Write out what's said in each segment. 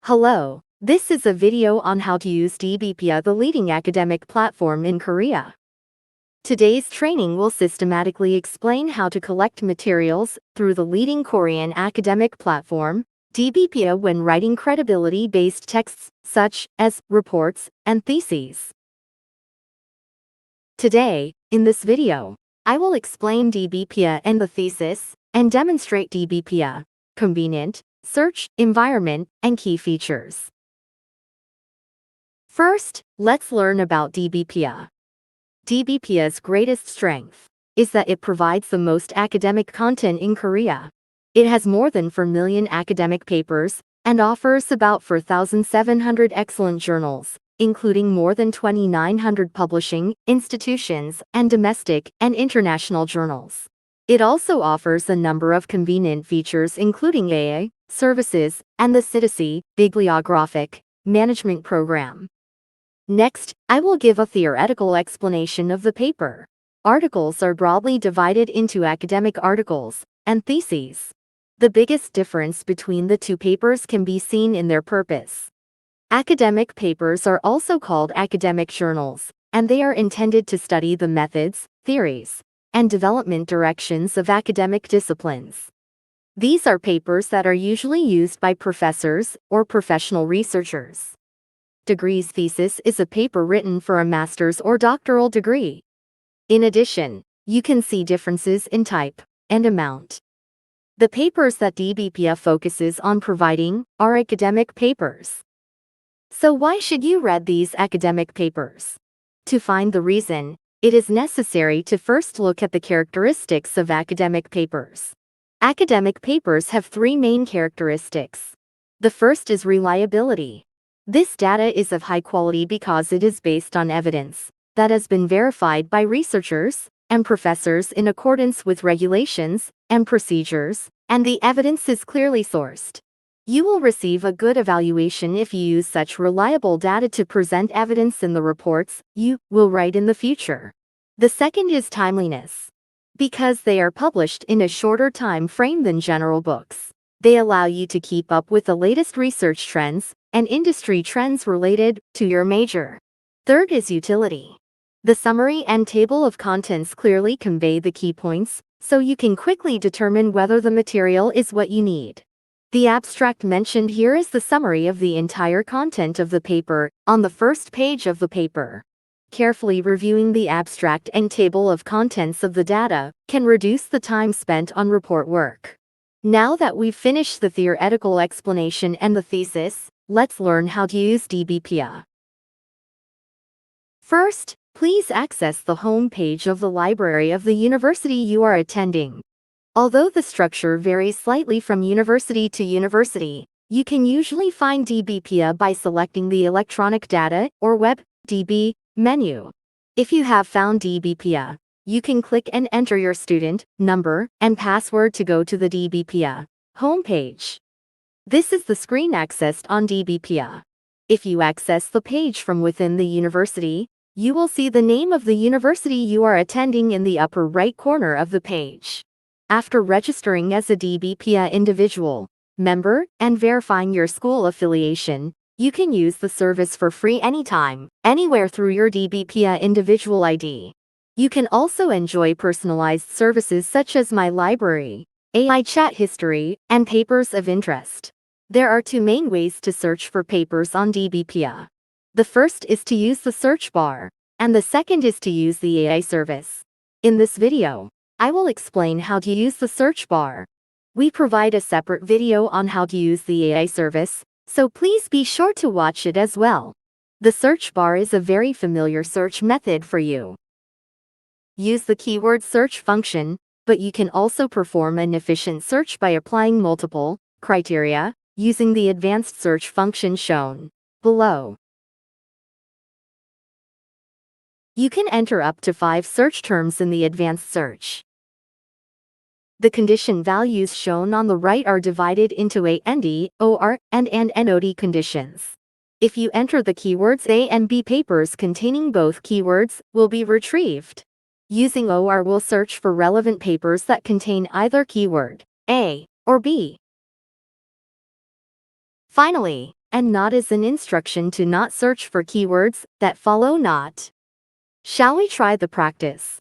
Hello, this is a video on how to use DBpia, the leading academic platform in Korea. Today's training will systematically explain how to collect materials through the leading Korean academic platform, DBpia, when writing credibility-based texts such as reports and theses. Today, in this video, I will explain DBpia and the thesis, and demonstrate DBpia, convenient search environment, and key features. First, let's learn about DBpia. DBpia's greatest strength is that it provides the most academic content in Korea. It has more than 4 million academic papers and offers about 4,700 excellent journals, including more than 2,900 publishing institutions and domestic and international journals. It also offers a number of convenient features including AI services and the CITESI bibliographic management program. Next, I will give a theoretical explanation of the paper. Articles are broadly divided into academic articles and theses. The biggest difference between the two papers can be seen in their purpose. Academic papers are also called academic journals, and they are intended to study the methods, theories, and development directions of academic disciplines. These are papers that are usually used by professors or professional researchers. Degrees thesis is a paper written for a master's or doctoral degree. In addition, you can see differences in type and amount. The papers that DBpia focuses on providing are academic papers. So why should you read these academic papers? To find the reason, it is necessary to first look at the characteristics of academic papers. Academic papers have three main characteristics. The first is reliability. This data is of high quality because it is based on evidence that has been verified by researchers and professors in accordance with regulations and procedures, and the evidence is clearly sourced. You will receive a good evaluation if you use such reliable data to present evidence in the reports you will write in the future. The second is timeliness. Because they are published in a shorter time frame than general books, they allow you to keep up with the latest research trends and industry trends related to your major. Third is utility. The summary and table of contents clearly convey the key points, so you can quickly determine whether the material is what you need. The abstract mentioned here is the summary of the entire content of the paper on the first page of the paper. Carefully reviewing the abstract and table of contents of the data can reduce the time spent on report work. Now that we've finished the theoretical explanation and the thesis, let's learn how to use DBpia. First, please access the home page of the library of the university you are attending. Although the structure varies slightly from university to university, you can usually find DBpia by selecting the Electronic Data or Web DB menu. If you have found DBpia, you can click and enter your student number and password to go to the DBpia homepage. This is the screen accessed on DBpia. If you access the page from within the university, you will see the name of the university you are attending in the upper right corner of the page. After registering as a DBpia individual member and verifying your school affiliation, you can use the service for free anytime, anywhere through your DBpia individual ID. You can also enjoy personalized services such as My Library, AI chat history, and papers of interest. There are two main ways to search for papers on DBpia. The first is to use the search bar, and the second is to use the AI service. In this video, I will explain how to use the search bar. We provide a separate video on how to use the AI service, so please be sure to watch it as well. The search bar is a very familiar search method for you. Use the keyword search function, but you can also perform an efficient search by applying multiple criteria using the advanced search function shown below. You can enter up to 5 search terms in the advanced search. The condition values shown on the right are divided into A, ND, OR, and NOD conditions. If you enter the keywords A and B, papers containing both keywords will be retrieved. Using OR will search for relevant papers that contain either keyword A or B. Finally, and not is an instruction to not search for keywords that follow not. Shall we try the practice?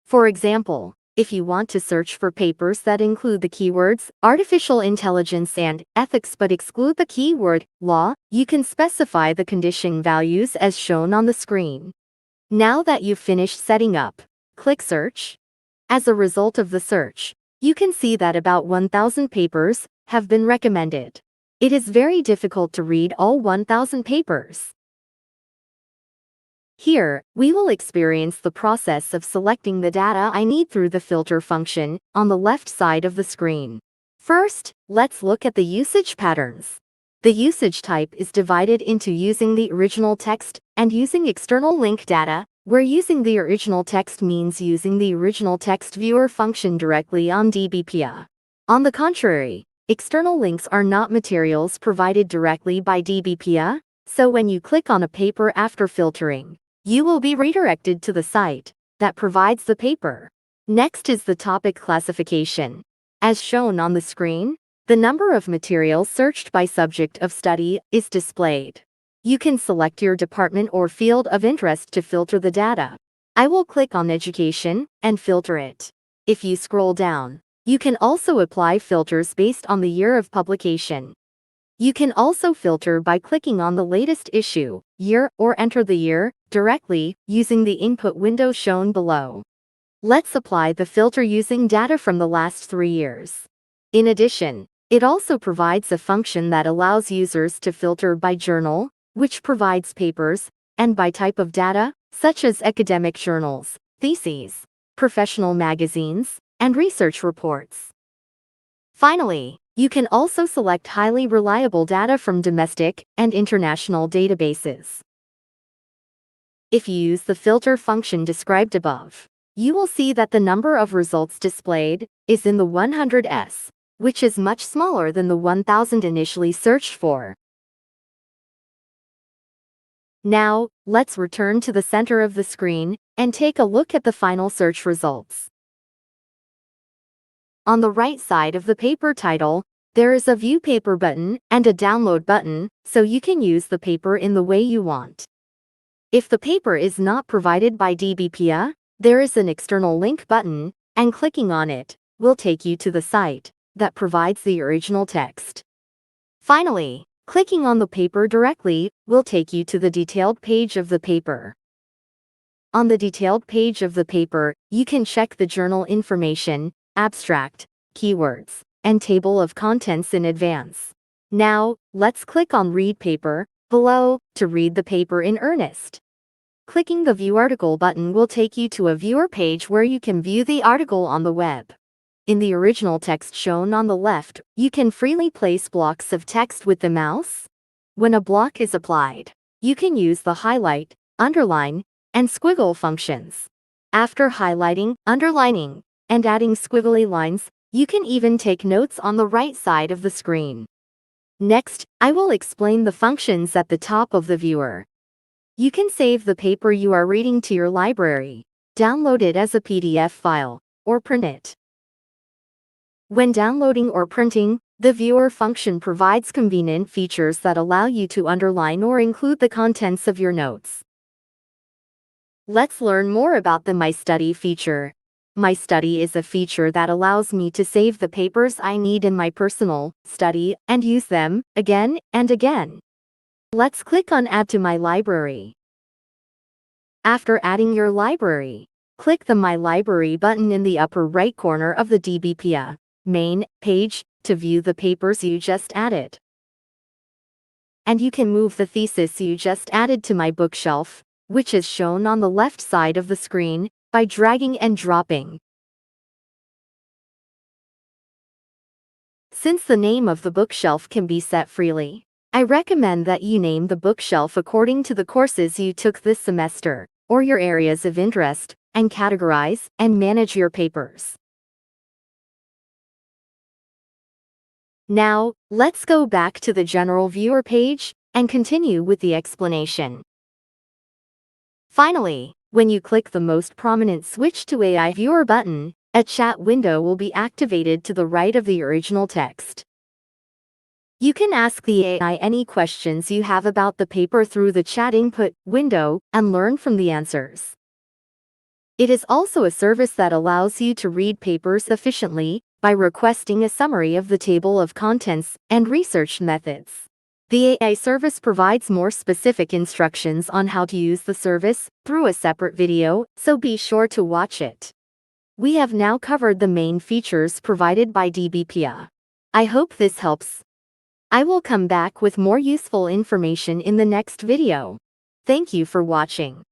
For example, if you want to search for papers that include the keywords artificial intelligence and ethics but exclude the keyword law, you can specify the condition values as shown on the screen. Now that you've finished setting up, click Search. As a result of the search, you can see that about 1,000 papers have been recommended. It is very difficult to read all 1,000 papers. Here, we will experience the process of selecting the data I need through the filter function on the left side of the screen. First, let's look at the usage patterns. The usage type is divided into using the original text and using external link data, where using the original text means using the original text viewer function directly on DBpia. On the contrary, external links are not materials provided directly by DBpia, so when you click on a paper after filtering, you will be redirected to the site that provides the paper. Next is the topic classification. As shown on the screen, the number of materials searched by subject of study is displayed. You can select your department or field of interest to filter the data. I will click on Education and filter it. If you scroll down, you can also apply filters based on the year of publication. You can also filter by clicking on the latest issue, year, or enter the year directly using the input window shown below. Let's apply the filter using data from the last 3 years. In addition, it also provides a function that allows users to filter by journal, which provides papers, and by type of data, such as academic journals, theses, professional magazines, and research reports. Finally, you can also select highly reliable data from domestic and international databases. If you use the filter function described above, you will see that the number of results displayed is in the 100s, which is much smaller than the 1,000 initially searched for. Now, let's return to the center of the screen and take a look at the final search results. On the right side of the paper title, there is a View Paper button and a Download button, so you can use the paper in the way you want. If the paper is not provided by DBpia, there is an external link button, and clicking on it will take you to the site that provides the original text. Finally, clicking on the paper directly will take you to the detailed page of the paper. On the detailed page of the paper, you can check the journal information, abstract, keywords, and table of contents in advance. Now, let's click on Read Paper below to read the paper in earnest. Clicking the View Article button will take you to a viewer page where you can view the article on the web. In the original text shown on the left, you can freely place blocks of text with the mouse. When a block is applied, you can use the highlight, underline, and squiggle functions. After highlighting, underlining, and adding squiggly lines, you can even take notes on the right side of the screen. Next, I will explain the functions at the top of the viewer. You can save the paper you are reading to your library, download it as a PDF file, or print it. When downloading or printing, the viewer function provides convenient features that allow you to underline or include the contents of your notes. Let's learn more about the My Study feature. My Study is a feature that allows me to save the papers I need in my personal study and use them again and again. Let's click on Add to My Library. After adding your library, click the My Library button in the upper right corner of the DBpia main page to view the papers you just added. And you can move the thesis you just added to My Bookshelf, which is shown on the left side of the screen, by dragging and dropping. Since the name of the bookshelf can be set freely, I recommend that you name the bookshelf according to the courses you took this semester, or your areas of interest, and categorize and manage your papers. Now, let's go back to the General Viewer page and continue with the explanation. Finally, when you click the most prominent Switch to AI Viewer button, a chat window will be activated to the right of the original text. You can ask the AI any questions you have about the paper through the chat input window and learn from the answers. It is also a service that allows you to read papers efficiently by requesting a summary of the table of contents and research methods. The AI service provides more specific instructions on how to use the service through a separate video, so be sure to watch it. We have now covered the main features provided by DBpia. I hope this helps. I will come back with more useful information in the next video. Thank you for watching.